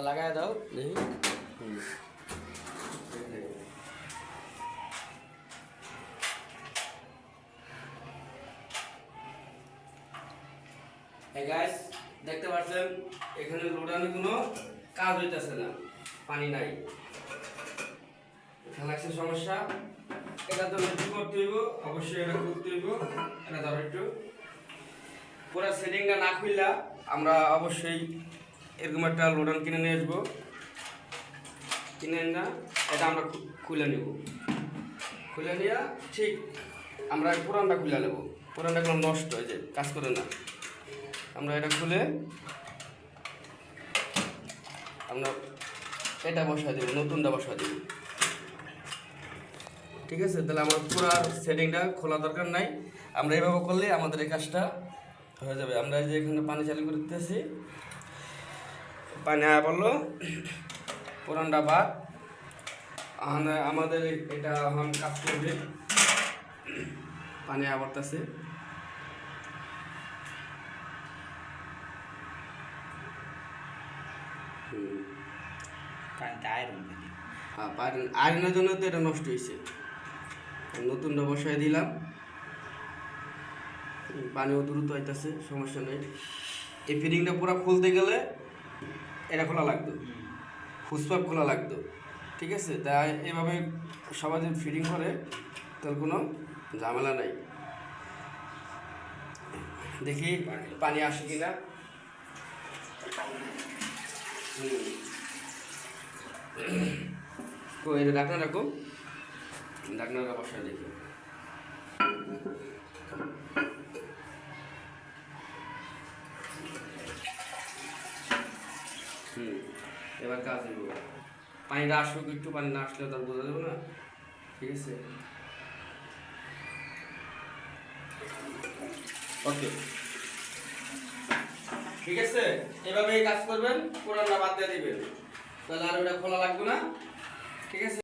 লাগাই দাও দেখি। Hey guys, দেখতে পাচ্ছেন এখানে লোডানোর কোনো কাজ হইতেছে না, পানি নাই। লাগছে সমস্যা, এটা তো কি করতে হইব, অবশ্যই এটা করতে হইব। এটা ধরো একটু পুরো সেটিংটা না খুললা আমরা অবশ্যই এরকম একটা লোডান কিনে নিয়ে আসবো। কিনে না এটা আমরা খুলে নিব, খুলে নিয়ে ঠিক আমরা পুরানটা খুলে নেব। পুরানটা কোনো নষ্ট হয়ে যায়, কাজ করে না। আমরা এটা খুলে আমরা এটা বসাই দেব, নতুনটা বসাই দেব। ঠিক আছে, তাহলে আমার পুরো সেটিংটা খোলা দরকার নাই। আমরা এইভাবে করলে আমাদের এই কাজটা হয়ে যাবে। আমরা এই যে এখানে পানি চালু করে দিতেছি, পানি আয়া পড়লো, পুরানটা বাদ। আমাদের এটা এখন কাজ করবে, পানি আয়া পড়তেছে। হ্যাঁ, আয়রনের জন্য তো এটা নষ্ট হয়েছে। নতুনটা বসাই দিলাম, পানিও দ্রুত আইতেছে, সমস্যা নেই। এই ফিটিংটা পুরো খুলতে গেলে এটা খোলা লাগতো, হুসপাপ খোলা লাগতো। ঠিক আছে, তাই এভাবে সবাই যদি ফিটিং করে তাহলে কোনো ঝামেলা নাই। দেখি পানি আসে কিনা। তো এটা ঢাকনা রাখো, ঢাকনাটা বসায় দেখি। এবার কাজ দিব, পানিটা আসুক একটু, পানি না আসলে তার বোঝা যাবে না। ঠিক আছে, ওকে, ঠিক আছে। এভাবে কাজ করবেন, পুরানটা বাদ দিয়ে দিবেন, তাহলে আর ওটা খোলা লাগবে না। ঠিক আছে।